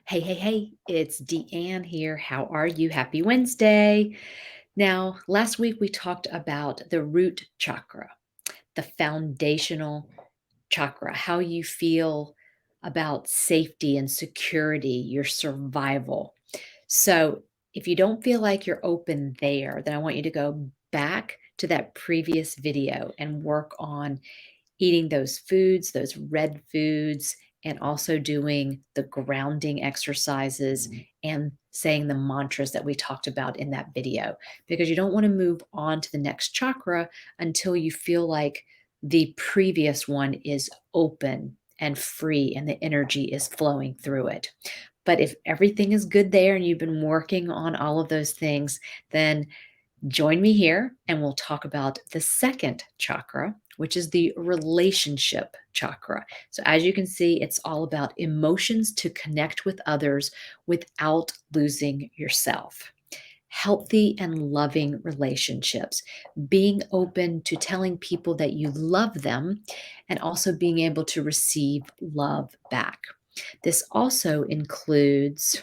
Hey, hey, hey, it's Deanne here. How are you? Happy Wednesday. Now, last week we talked about the root chakra, the foundational chakra, how you feel about safety and security, your survival. So, if you don't feel like you're open there, then I want you to go back to that previous video and work on eating those foods, those red foods, and also doing the grounding exercises and saying the mantras that we talked about in that video. Because you don't want to move on to the next chakra until you feel like the previous one is open and free and the energy is flowing through it. But if everything is good there and you've been working on all of those things, then join me here and we'll talk about the second chakra, which is the relationship chakra. So, as you can see, it's all about emotions to connect with others without losing yourself. Healthy and loving relationships, being open to telling people that you love them, and also being able to receive love back. This also includes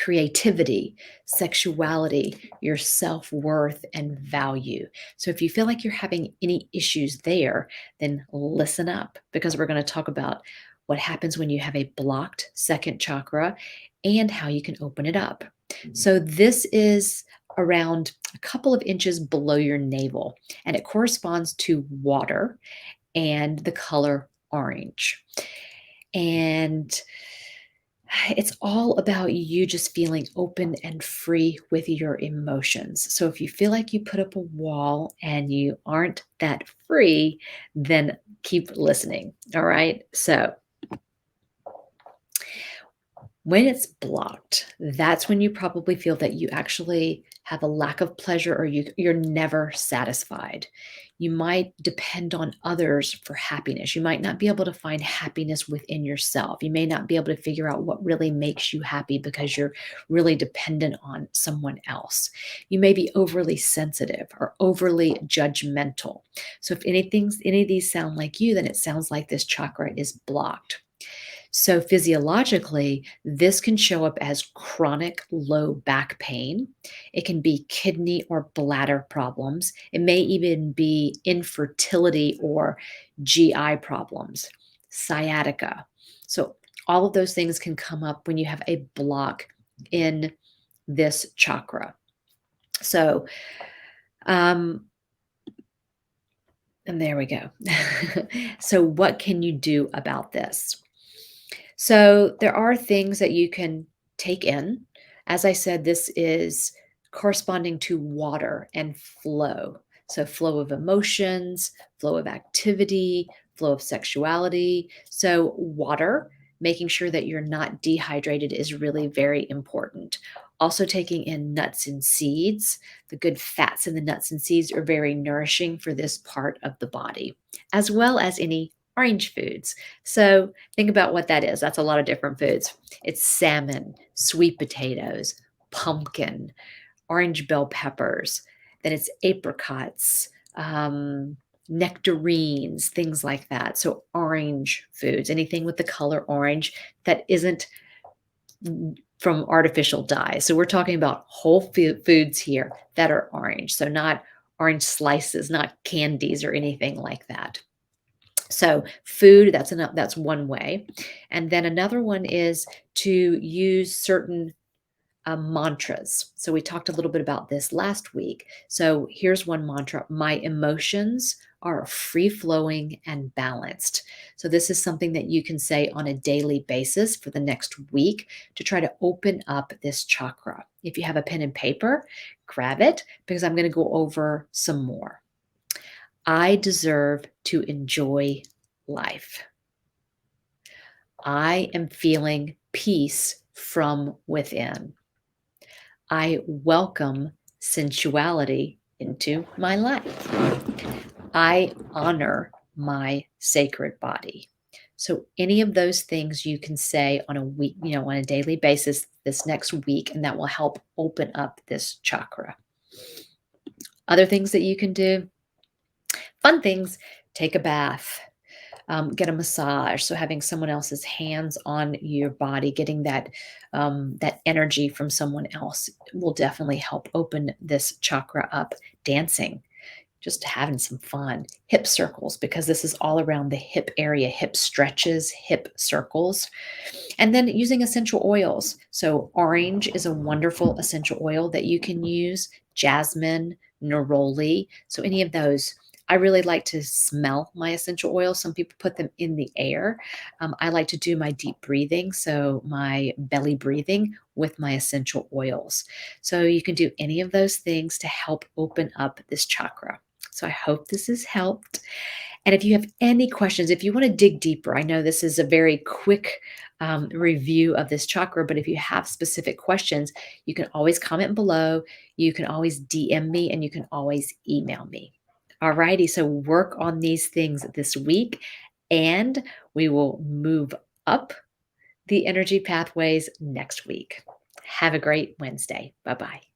creativity, sexuality, your self worth, and value. So, if you feel like you're having any issues there, then listen up because we're going to talk about what happens when you have a blocked second chakra and how you can open it up. So, this is around a couple of inches below your navel, and it corresponds to water and the color orange. And it's all about you just feeling open and free with your emotions. So if you feel like you put up a wall and you aren't that free, then keep listening. All right. So when it's blocked, that's when you probably feel that you actually have a lack of pleasure or you're never satisfied. You might depend on others for happiness. You might not be able to find happiness within yourself. You may not be able to figure out what really makes you happy because you're really dependent on someone else. You may be overly sensitive or overly judgmental. So if any of these sound like you, then it sounds like this chakra is blocked. So, physiologically, this can show up as chronic low back pain. It can be kidney or bladder problems. It may even be infertility or GI problems, sciatica. So, all of those things can come up when you have a block in this chakra. So, um, and there we go. So, what can you do about this? So there are things that you can take in. As I said, this is corresponding to water and flow. So, flow of emotions, flow of activity, flow of sexuality. So, water, making sure that you're not dehydrated is really very important. Also, taking in nuts and seeds. The good fats in the nuts and seeds are very nourishing for this part of the body, as well as any orange foods. So, think about what that is. That's a lot of different foods. It's salmon, sweet potatoes, pumpkin, orange bell peppers. Then it's apricots, nectarines, things like that. So, orange foods, anything with the color orange that isn't from artificial dyes. So, we're talking about whole foods here that are orange. So, not orange slices, not candies or anything like that. So food, that's one way. And then another one is to use certain mantras. So we talked a little bit about this last week. So here's one mantra: my emotions are free flowing and balanced. So this is something that you can say on a daily basis for the next week to try to open up this chakra. If you have a pen and paper, grab it because I'm going to go over some more. I deserve to enjoy life. I am feeling peace from within. I welcome sensuality into my life. I honor my sacred body. So any of those things you can say on a week, on a daily basis this next week, and that will help open up this chakra. Other things that you can do, fun things, take a bath. get a massage. So having someone else's hands on your body, getting that energy from someone else will definitely help open this chakra up. Dancing, just having some fun. Hip circles, because this is all around the hip area, hip stretches, hip circles. And then using essential oils. So, orange is a wonderful essential oil that you can use, jasmine, neroli. So, any of those. I really like to smell my essential oils. Some people put them in the air. I like to do my deep breathing, so my belly breathing with my essential oils. So, you can do any of those things to help open up this chakra. So, I hope this has helped. And if you have any questions, if you want to dig deeper, I know this is a very quick review of this chakra, but if you have specific questions, you can always comment below. You can always DM me and you can always email me. All righty. So work on these things this week and we will move up the energy pathways next week. Have a great Wednesday. Bye bye.